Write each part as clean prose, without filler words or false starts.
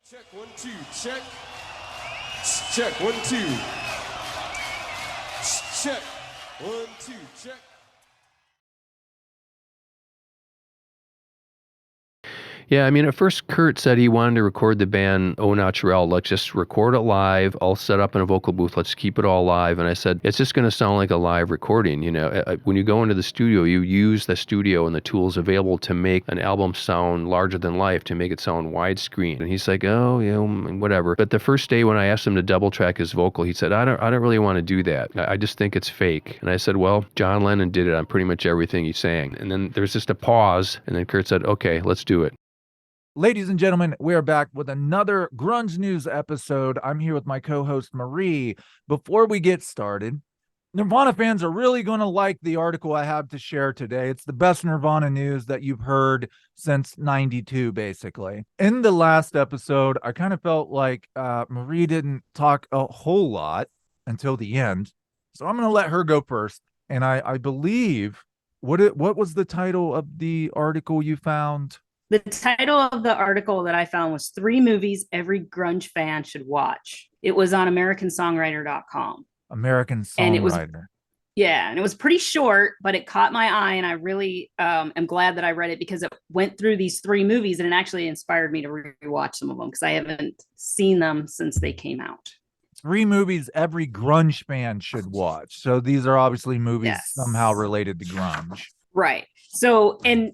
Check 1 2 check. Check 1 2. Check 1 2 check. Yeah, I mean, at first Kurt said he wanted to record the band au naturel. Let's just record it live, all set up in a vocal booth. Let's keep it all live. And I said, it's just going to sound like a live recording. You know, when you go into the studio, you use the studio and the tools available to make an album sound larger than life, to make it sound widescreen. And he's like, oh, you know, whatever. But the first day when I asked him to double track his vocal, he said, I don't really want to do that. I just think it's fake. And I said, well, John Lennon did it on pretty much everything he sang. And then there's just a pause. And then Kurt said, okay, let's do it. Ladies and gentlemen, we are back with another Grunge News episode. I'm here with my co-host Marie. Before we get started, Nirvana fans are really going to like the article I have to share today. It's the best Nirvana news that you've heard since '92, basically. In the last episode, I kind of felt like Marie didn't talk a whole lot until the end. So I'm going to let her go first. And I believe, what was the title of the article you found? The title of the article that I found was 3 movies every grunge fan should watch. It was on americansongwriter.com. American Songwriter. And it was pretty short, but it caught my eye, and I really am glad that I read it because it went through these 3 movies, and it actually inspired me to rewatch some of them because I haven't seen them since they came out. 3 movies every grunge fan should watch. So these are obviously movies somehow related to grunge. Right. So, and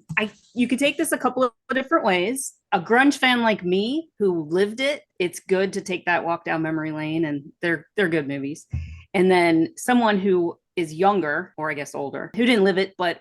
you could take this a couple of different ways. A grunge fan like me who lived it, it's good to take that walk down memory lane, and they're good movies. And then someone who is younger, or I guess older, who didn't live it, but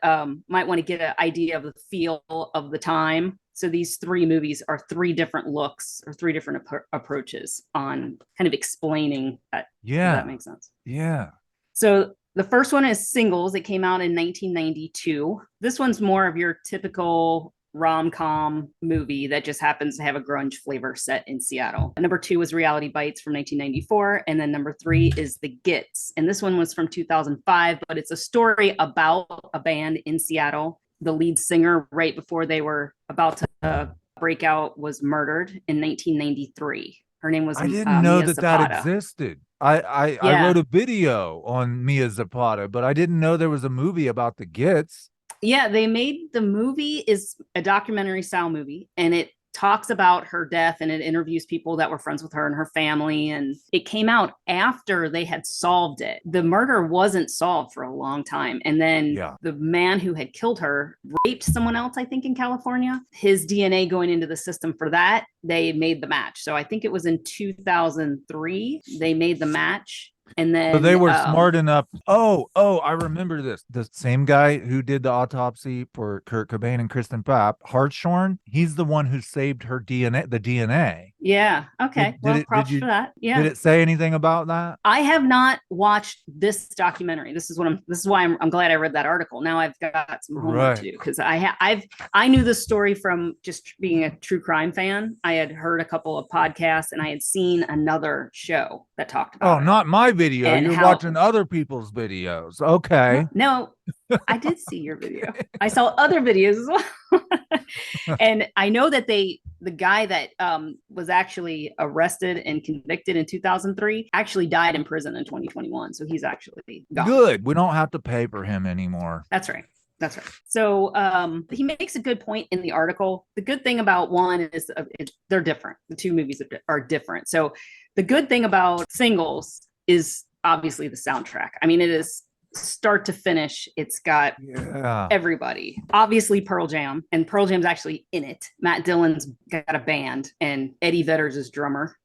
might want to get an idea of the feel of the time. So these 3 movies are 3 different looks or 3 different approaches on kind of explaining that. Yeah. Does that make sense? Yeah. So the first one is Singles. It came out in 1992. This one's more of your typical rom-com movie that just happens to have a grunge flavor set in Seattle. Number 2 was Reality Bites from 1994. And then number 3 is The Gits. And this one was from 2005, but it's a story about a band in Seattle. The lead singer, right before they were about to break out, was murdered in 1993. Her name was I didn't know Mia that Zapata. that existed. I wrote a video on Mia Zapata, but I didn't know there was a movie about the Gits. Yeah, they made the movie is a documentary style movie, and it talks about her death, and it interviews people that were friends with her and her family. And it came out after they had solved it. The murder wasn't solved for a long time. And then the man who had killed her raped someone else, I think in California. His DNA going into the system for that, they made the match. So I think it was in 2003, they made the match. And then so they were smart enough. Oh, I remember this. The same guy who did the autopsy for Kurt Cobain and Kristen Papp, Hartshorn, he's the one who saved her DNA, the DNA. Yeah. Okay. Props for that. Yeah. Did it say anything about that? I have not watched this documentary. This is why I'm glad I read that article. Now I've got some homework to do, because I knew the story from just being a true crime fan. I had heard a couple of podcasts, and I had seen another show that talked about it. Not my video. You're watching other people's videos. Okay. No, I did see your video. I saw other videos as well. And I know that the guy that was actually arrested and convicted in 2003 actually died in prison in 2021. So he's actually gone. Good. We don't have to pay for him anymore. That's right. So he makes a good point in the article. The good thing about one is they're different. The 2 movies are different. So the good thing about Singles is obviously the soundtrack. I mean, it is start to finish. It's got everybody. Obviously Pearl Jam, and Pearl Jam's actually in it. Matt Dillon's got a band, and Eddie Vedder's his drummer.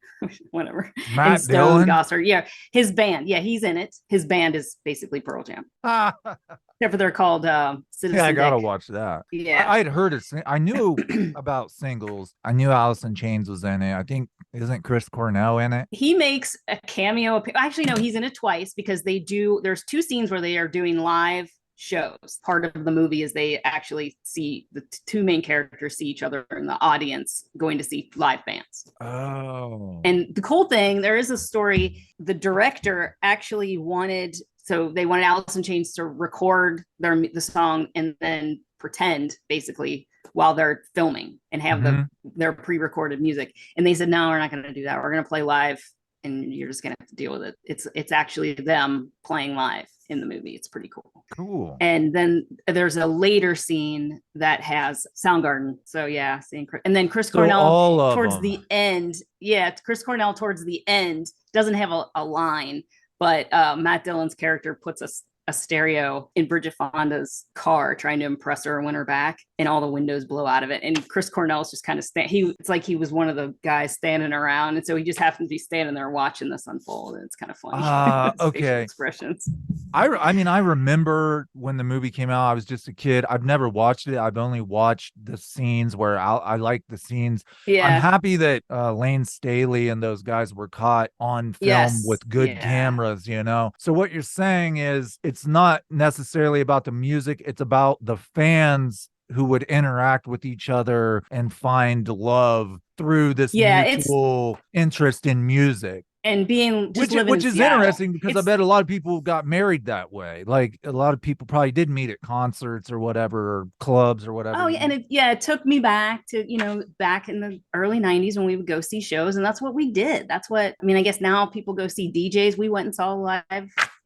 Whatever. Matt and Stone Dillon? Gossard. Yeah, his band. Yeah, he's in it. His band is basically Pearl Jam. Except for they're called Citizen I gotta Dick. watch that. Yeah, I'd heard it. I knew about Singles. I knew Alice in Chains was in it. I think, isn't Chris Cornell in it? He makes a cameo. Actually, no, he's in it twice, because there's 2 scenes where they are doing live shows. Part of the movie is they actually see the 2 main characters see each other in the audience going to see live bands. Oh. And the cool thing, there is a story. The director actually wanted Alice in Chains to record the song and then pretend basically while they're filming and have Mhm. their pre-recorded music. And they said, no, we're not going to do that. We're going to play live, and you're just going to have to deal with it. It's actually them playing live in the movie. It's pretty cool. Cool. And then there's a later scene that has Soundgarden. So yeah, and then Chris So Cornell all of towards them. the end. Yeah, Chris Cornell towards the end doesn't have a line, but Matt Dillon's character puts a stereo in Bridget Fonda's car trying to impress her and win her back, and all the windows blow out of it. And Chris Cornell's just kind of it's like he was one of the guys standing around, and so he just happened to be standing there watching this unfold, and it's kind of funny. His facial Okay. expressions. I mean, I remember when the movie came out. I was just a kid. I've never watched it. I've only watched the scenes where I like the scenes. Yeah. I'm happy that Lane Staley and those guys were caught on film Yes. with good Yeah. cameras, you know? So what you're saying is it's not necessarily about the music. It's about the fans who would interact with each other and find love through this mutual interest in music. And being just which is Seattle. Interesting because I bet a lot of people got married that way. Like a lot of people probably did meet at concerts or whatever, or clubs or whatever. Oh, yeah. And it took me back to, back in the early 90s when we would go see shows, and that's what we did. That's what, I mean, I guess now people go see DJs. We went and saw live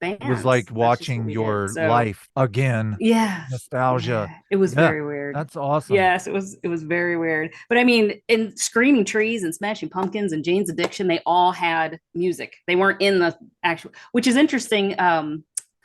bands. It was like watching your life again. Yeah. Nostalgia. Yeah. It was very weird. That's awesome. Yes, it was very weird. But I mean, in Screaming Trees and Smashing Pumpkins and Jane's Addiction, they all had music. They weren't in the actual, which is interesting.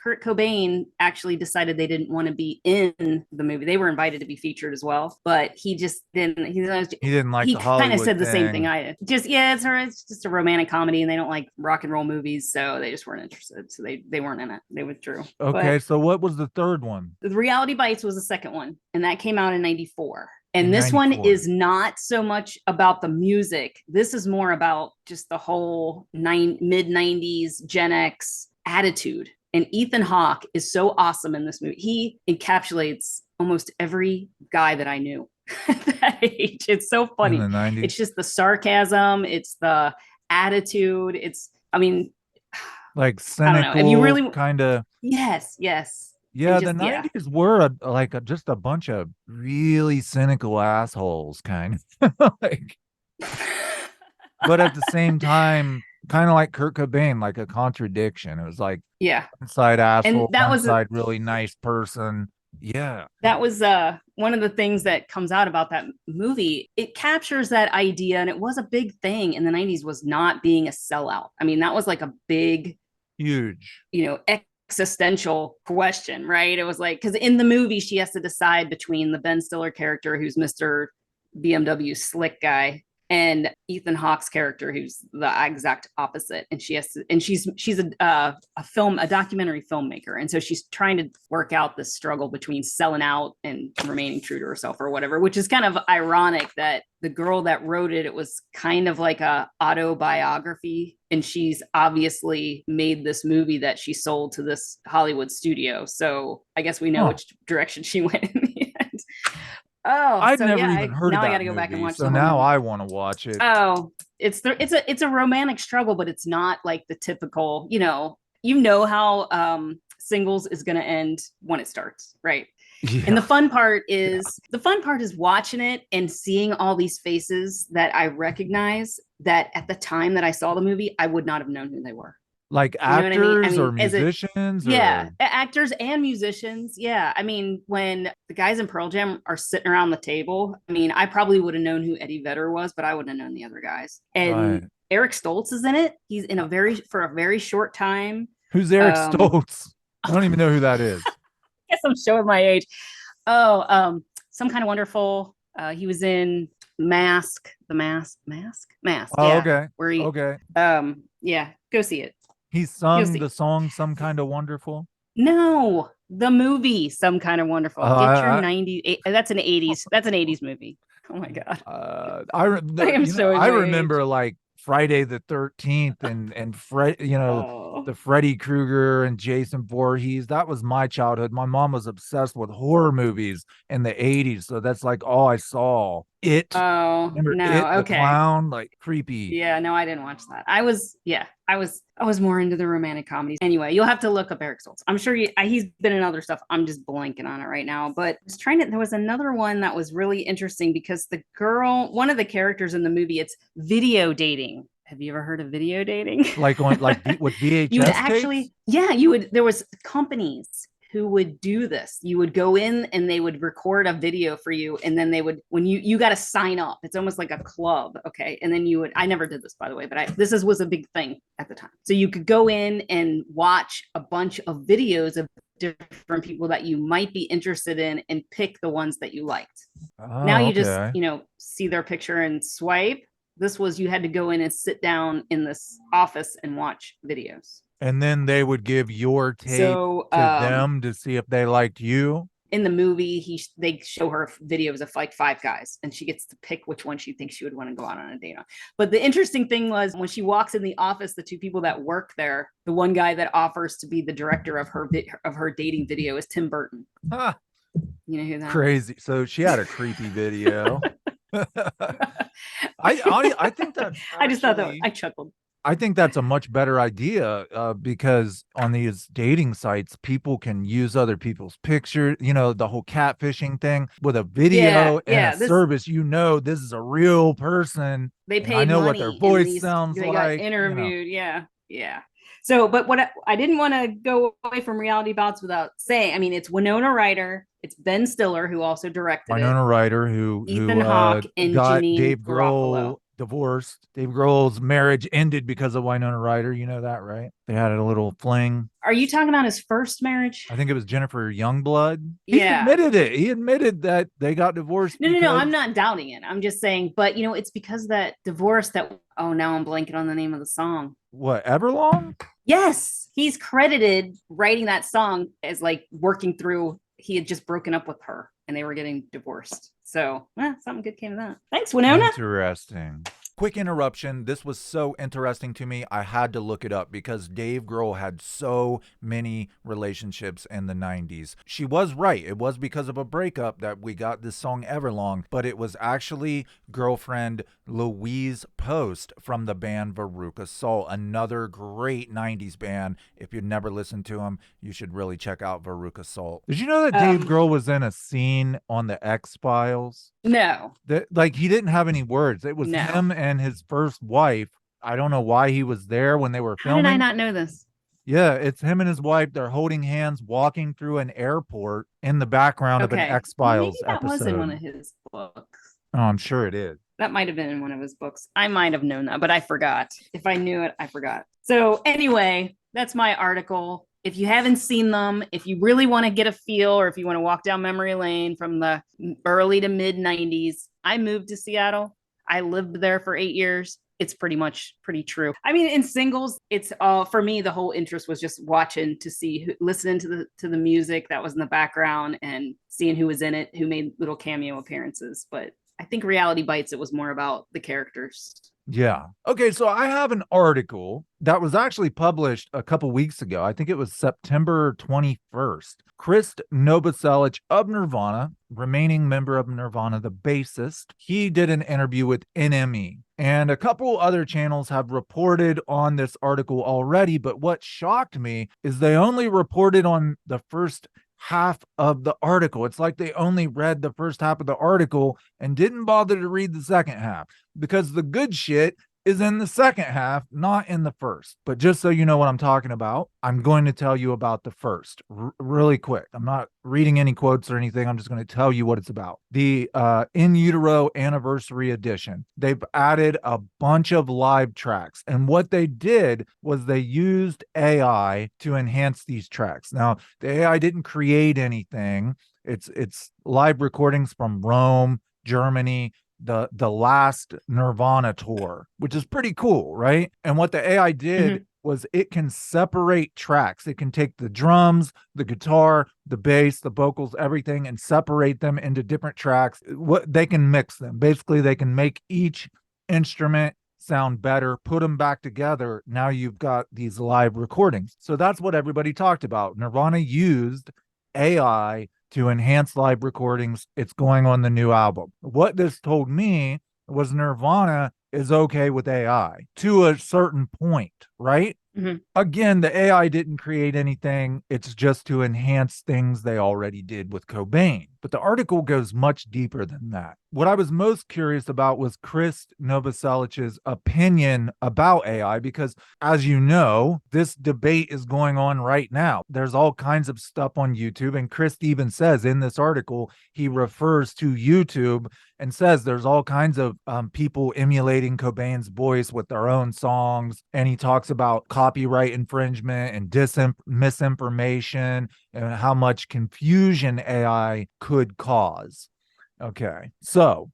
Kurt Cobain actually decided they didn't want to be in the movie. They were invited to be featured as well, but he just didn't. He didn't like. He kind of said the same thing I did. It's just a romantic comedy, and they don't like rock and roll movies, so they just weren't interested. So they weren't in it. They withdrew. Okay, so what was the third one? The Reality Bites was the second one, and that came out in '94. And this one is not so much about the music. This is more about just the whole mid-90s Gen X attitude. And Ethan Hawke is so awesome in this movie. He encapsulates almost every guy that I knew at that age. It's so funny. In the 90s. It's just the sarcasm. It's the attitude. Like cynical, if you really kind of. Yes. Yeah, the 90s were just a bunch of really cynical assholes, kind of like, but at the same time, kind of like Kurt Cobain, like a contradiction. It was like, inside asshole, and that was inside really nice person. Yeah, that was one of the things that comes out about that movie. It captures that idea, and it was a big thing in the 90s, was not being a sellout. I mean, that was like a big, huge, existential question, right? It was like, because in the movie she has to decide between the Ben Stiller character, who's Mr. BMW slick guy, and Ethan Hawke's character, who's the exact opposite. And she's a documentary filmmaker, and so she's trying to work out this struggle between selling out and remaining true to herself or whatever, which is kind of ironic that the girl that wrote it was kind of like a autobiography, and she's obviously made this movie that she sold to this Hollywood studio. So I guess we know which direction she went in the end. Oh, I've never even heard of that. Now I got to go back and watch. So now I want to watch it. Oh, it's a romantic struggle, but it's not like the typical. You know how Singles is going to end when it starts, right? Yeah. And the fun part is watching it and seeing all these faces that I recognize that at the time that I saw the movie, I would not have known who they were. Like actors or musicians? Yeah, actors and musicians. Yeah. I mean, when the guys in Pearl Jam are sitting around the table, I mean, I probably would have known who Eddie Vedder was, but I wouldn't have known the other guys. And Eric Stoltz is in it. He's in for a very short time. Who's Eric Stoltz? I don't even know who that is. I guess I'm showing my age. Oh, Some Kind of Wonderful. He was in Mask. Oh, yeah, okay. Where he, yeah, go see it. He sung the song Some Kind of Wonderful? No, the movie Some Kind of Wonderful. Get your 90s. That's an 80s. That's an 80s movie. Oh my God. I remember like Friday the 13th and the Freddy Krueger and Jason Voorhees. That was my childhood. My mom was obsessed with horror movies in the 80s. So that's like all I saw. Oh, Remember no. It, the Okay. clown, like creepy. Yeah, no, I didn't watch that. I was more into the romantic comedies. Anyway, you'll have to look up Eric Stoltz. I'm sure he's been in other stuff. I'm just blanking on it right now. But I was there was another one that was really interesting because one of the characters in the movie, it's video dating. Have you ever heard of video dating? Like with VHS You would tapes? actually, yeah, there was companies who would do this. You would go in and they would record a video for you. And then they would, when you got to sign up, it's almost like a club. Okay. And then I never did this, by the way, but this was a big thing at the time. So you could go in and watch a bunch of videos of different people that you might be interested in and pick the ones that you liked. Now you just, see their picture and swipe. This was, you had to go in and sit down in this office and watch videos. And then they would give your tape to them to see if they liked you. In the movie, they show her videos of like 5 guys, and she gets to pick which one she thinks she would want to go out on a date on. But the interesting thing was when she walks in the office, the 2 people that work there, the one guy that offers to be the director of her dating video is Tim Burton. Huh. You know who that? Crazy. So she had a creepy video. I think that I just thought that I chuckled. I think that's a much better idea because on these dating sites, people can use other people's pictures, the whole catfishing thing with a video and a service. This is a real person. They paid I know money what their voice sounds they like. Got interviewed. Yeah. So, but what I didn't want to go away from Reality Bots without saying, I mean, it's Winona Ryder, it's Ben Stiller, who also directed Winona Ryder, who Ethan Hawke and got Janine Dave Grohl Garofalo. Divorced. Dave Grohl's marriage ended because of Winona Ryder. You know that, right? They had a little fling. Are you talking about his first marriage? I think it was Jennifer Youngblood. He admitted it. He admitted that they got divorced. No. I'm not doubting it. I'm just saying, but it's because of that divorce that. Oh, now I'm blanking on the name of the song. What, Everlong? Yes, he's credited writing that song as like working through. He had just broken up with her and they were getting divorced. So something good came of that. Thanks, Winona. Interesting. Quick interruption. This was so interesting to me. I had to look it up because Dave Grohl had so many relationships in the 90s. She was right. It was because of a breakup that we got this song Everlong, but it was actually girlfriend Louise Post from the band Veruca Salt, another great 90s band. If you've never listened to them, you should really check out Veruca Salt. Did you know that Dave Grohl was in a scene on the X-Files? No. He didn't have any words. It was him and his first wife. I don't know why he was there when they were filming. How did I not know this? Yeah, it's him and his wife. They're holding hands, walking through an airport in the background of an X-Files episode. Maybe that was in one of his books. Oh, I'm sure it is. That might have been in one of his books. I might have known that, but I forgot. If I knew it, I forgot. So anyway, that's my article. If you haven't seen them, if you really want to get a feel, or if you want to walk down memory lane from the early to mid 90s, I moved to Seattle. I lived there for 8 years. It's pretty true. I mean, in singles, it's for me, the whole interest was just watching to see, listening to the music that was in the background and seeing who was in it, who made little cameo appearances. But I think Reality Bites, it was more about the characters. Yeah. Okay, so I have an article that was actually published a couple weeks ago. I think it was September 21st. Krist Novoselic of Nirvana, remaining member of Nirvana, the bassist, he did an interview with NME. And a couple other channels have reported on this article already, but what shocked me is they only reported on the first half of the article. It's like they only read the first half of the article and didn't bother to read the second half, because the good shit is in the second half, not in the first. But just so you know what I'm talking about, I'm going to tell you about the first really quick. I'm not reading any quotes or anything. I'm just going to tell you what it's about. The In Utero Anniversary Edition. They've added a bunch of live tracks. And what they did was they used AI to enhance these tracks. Now, the AI didn't create anything. It's live recordings from Rome, Germany, the last Nirvana tour, which is pretty cool, right? And what the AI did was it can separate tracks. It can take the drums, the guitar, the bass, the vocals, everything, and separate them into different tracks. What they can mix them. Basically, they can make each instrument sound better, put them back together. Now you've got these live recordings. So that's what everybody talked about. Nirvana used AI to enhance live recordings. It's going on the new album. What this told me was Nirvana is okay with AI to a certain point, right? Mm-hmm. Again, the AI didn't create anything. It's just to enhance things they already did with Cobain. But the article goes much deeper than that. What I was most curious about was Krist Novoselic's opinion about AI, because as you know, this debate is going on right now. There's all kinds of stuff on YouTube. And Krist even says in this article, he refers to YouTube and says there's all kinds of people emulating Cobain's voice with their own songs. And he talks about copyright infringement and misinformation and how much confusion AI could cause. Okay, so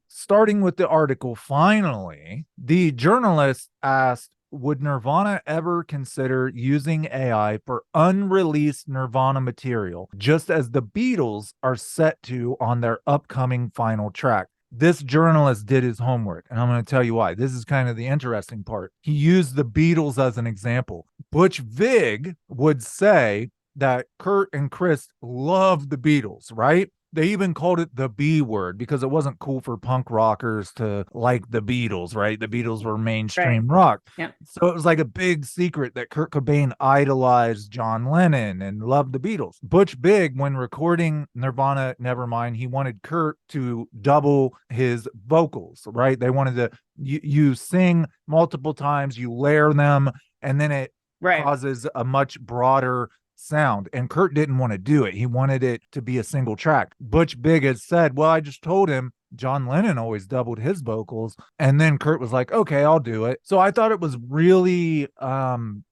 starting with the article, finally, the journalist asked, would Nirvana ever consider using AI for unreleased Nirvana material, just as the Beatles are set to on their upcoming final track? This journalist did his homework, and I'm going to tell you why. This is kind of the interesting part. He used the Beatles as an example. Butch Vig would say that Kurt and Krist loved the Beatles, right? They even called it the B word because it wasn't cool for punk rockers to like the Beatles, right? The Beatles were mainstream rock. Yeah. So it was like a big secret that Kurt Cobain idolized John Lennon and loved the Beatles. Butch Vig, when recording Nirvana Nevermind, he wanted Kurt to double his vocals, right? They wanted to, you sing multiple times, you layer them, and then it causes a much broader sound. And Kurt didn't want to do it. He wanted it to be a single track. Butch Vig has said, well, I just told him John Lennon always doubled his vocals. And then Kurt was like, okay, I'll do it. So I thought it was really,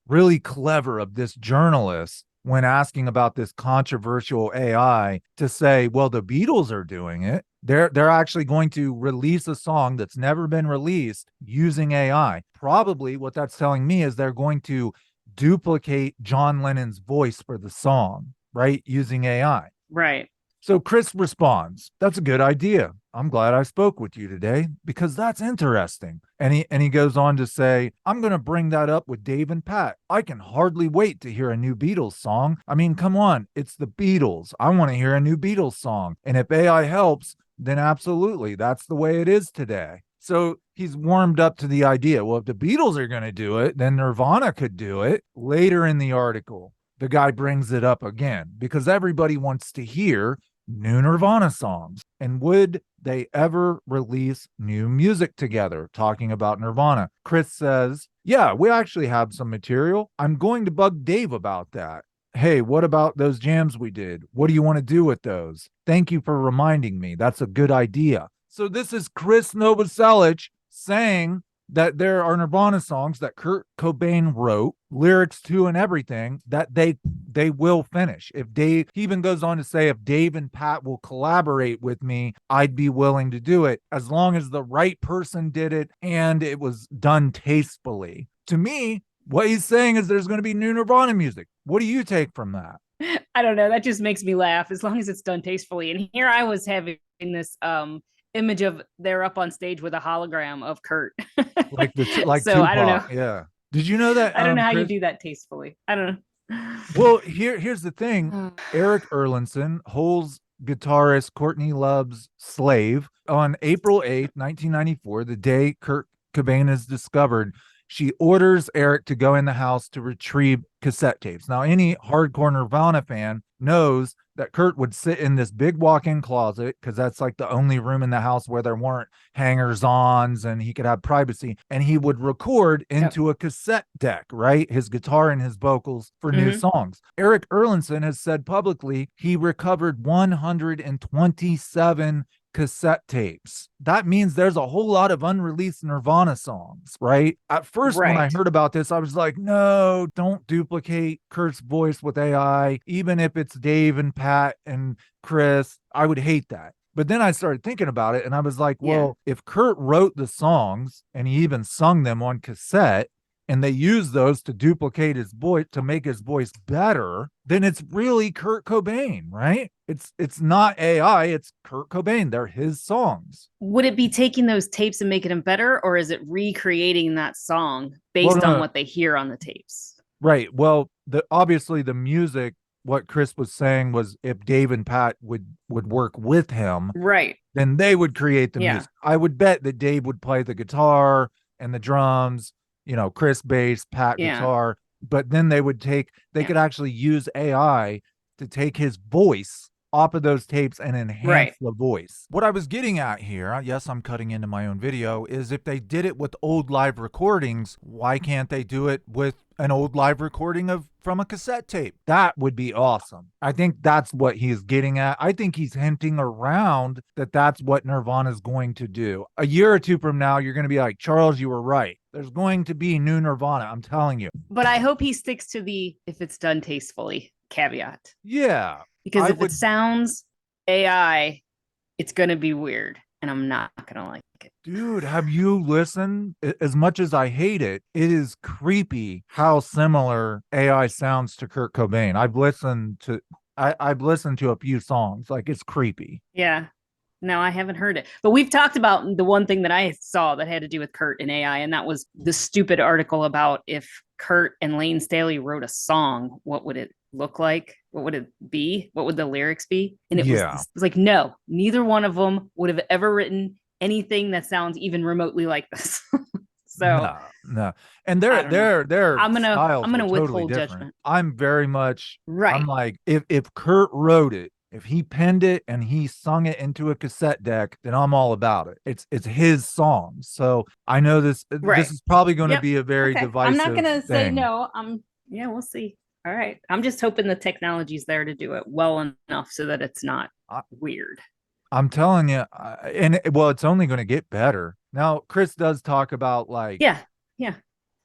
really clever of this journalist when asking about this controversial AI to say, well, the Beatles are doing it. They're actually going to release a song that's never been released using AI. Probably what that's telling me is they're going to duplicate John Lennon's voice for the song, right? Using AI. Right. So Chris responds, that's a good idea. I'm glad I spoke with you today because that's interesting. And he goes on to say, I'm going to bring that up with Dave and Pat. I can hardly wait to hear a new Beatles song. I mean, come on, it's the Beatles. I want to hear a new Beatles song. And if AI helps, then absolutely, that's the way it is today. So he's warmed up to the idea. Well, if the Beatles are going to do it, then Nirvana could do it. Later in the article, the guy brings it up again because everybody wants to hear new Nirvana songs. And would they ever release new music together? Talking about Nirvana. Chris says, yeah, we actually have some material. I'm going to bug Dave about that. Hey, what about those jams we did? What do you want to do with those? Thank you for reminding me. That's a good idea. So this is Krist Novoselic saying that there are Nirvana songs that Kurt Cobain wrote, lyrics to and everything, that they will finish. If Dave, he even goes on to say, if Dave and Pat will collaborate with me, I'd be willing to do it as long as the right person did it and it was done tastefully. To me, what he's saying is there's going to be new Nirvana music. What do you take from that? I don't know. That just makes me laugh as long as it's done tastefully. And here I was having this image of they're up on stage with a hologram of Kurt. like so Tupac, I don't know. Yeah. Did you know that? I don't know how Chris, you do that tastefully. I don't know. Well, here's the thing. Eric Erlandson, Hole's guitarist Courtney Love's slave, on April 8th, 1994, the day Kurt Cobain is discovered, she orders Eric to go in the house to retrieve cassette tapes. Now, any hardcore Nirvana fan knows that Kurt would sit in this big walk-in closet because that's like the only room in the house where there weren't hangers-ons and he could have privacy. And he would record into a cassette deck, right? His guitar and his vocals for new songs. Eric Erlandson has said publicly he recovered 127 cassette tapes. That means there's a whole lot of unreleased Nirvana songs, right? At first, when I heard about this, I was like, no, don't duplicate Kurt's voice with AI. Even if it's Dave and Pat and Chris, I would hate that. But then I started thinking about it and I was like, well, if Kurt wrote the songs and he even sung them on cassette, and they use those to duplicate his voice to make his voice better, then it's really Kurt Cobain, right? It's not AI, it's Kurt Cobain. They're his songs. Would it be taking those tapes and making them better, or is it recreating that song based on what they hear on the tapes? Right. Well, obviously the music, what Chris was saying was if Dave and Pat would work with him, right, then they would create the music. I would bet that Dave would play the guitar and the drums, Chris bass, Pat guitar, but then they could actually use AI to take his voice off of those tapes and enhance the voice. What I was getting at here, yes, I'm cutting into my own video, is if they did it with old live recordings, why can't they do it with an old live recording from a cassette tape? That would be awesome. I think that's what he's getting at. I think he's hinting around that that's what Nirvana is going to do. A year or two from now, you're going to be like, Charles, you were right. There's going to be new Nirvana. I'm telling you. But I hope he sticks to the if it's done tastefully caveat. Yeah. Because if it sounds AI, it's going to be weird, and I'm not going to like it. Dude, have you listened? As much as I hate it, it is creepy how similar AI sounds to Kurt Cobain. I've listened to a few songs. Like, it's creepy. Yeah. No, I haven't heard it. But we've talked about the one thing that I saw that had to do with Kurt and AI, and that was the stupid article about if Kurt and Lane Staley wrote a song, what would it look like? What would it be? What would the lyrics be? And it was like, no, neither one of them would have ever written anything that sounds even remotely like this. So no. And they're I'm gonna withhold judgment. I'm very much right. I'm like, if Kurt wrote it, if he penned it and he sung it into a cassette deck, then I'm all about it. It's his song. So I know this is probably going to be a very divisive I'm not going to say thing. no. We'll see. All right. I'm just hoping the technology's there to do it well enough so that it's not weird. I'm telling you, it's only going to get better. Now, Chris does talk about Yeah.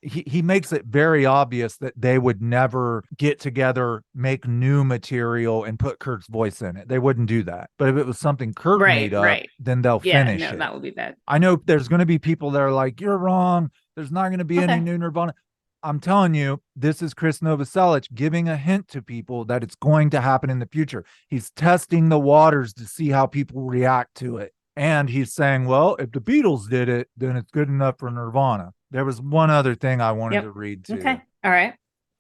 He makes it very obvious that they would never get together, make new material, and put Kurt's voice in it. They wouldn't do that. But if it was something Kurt made up, then they'll finish it. That would be bad. I know there's going to be people that are like, you're wrong. There's not going to be any new Nirvana. I'm telling you, this is Krist Novoselic giving a hint to people that it's going to happen in the future. He's testing the waters to see how people react to it. And he's saying, well, if the Beatles did it, then it's good enough for Nirvana. There was one other thing I wanted to read too. Okay. All right.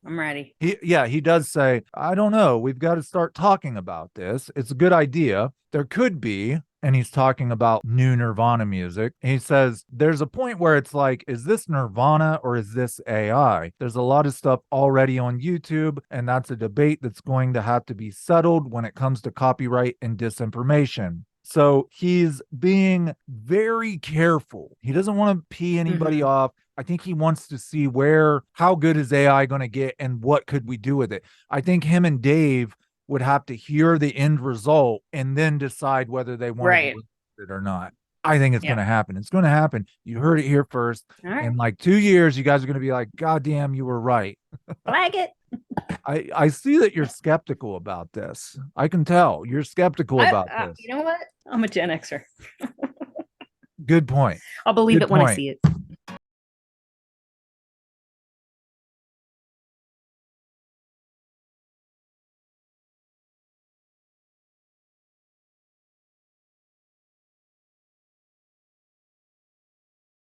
I'm ready. He does say, I don't know. We've got to start talking about this. It's a good idea. There could be, and he's talking about new Nirvana music. He says, there's a point where it's like, is this Nirvana or is this AI? There's a lot of stuff already on YouTube, and that's a debate that's going to have to be settled when it comes to copyright and disinformation. So he's being very careful. He doesn't want to pee anybody off. I think he wants to see how good is AI going to get and what could we do with it. I think him and Dave would have to hear the end result and then decide whether they want to do it or not. I think it's going to happen. It's going to happen. You heard it here first. In like 2 years, you guys are going to be like, God damn, you were right. Flag it. I see that you're skeptical about this. I can tell you're skeptical about this. You know what? I'm a Gen Xer. Good point. I'll believe it when I see it.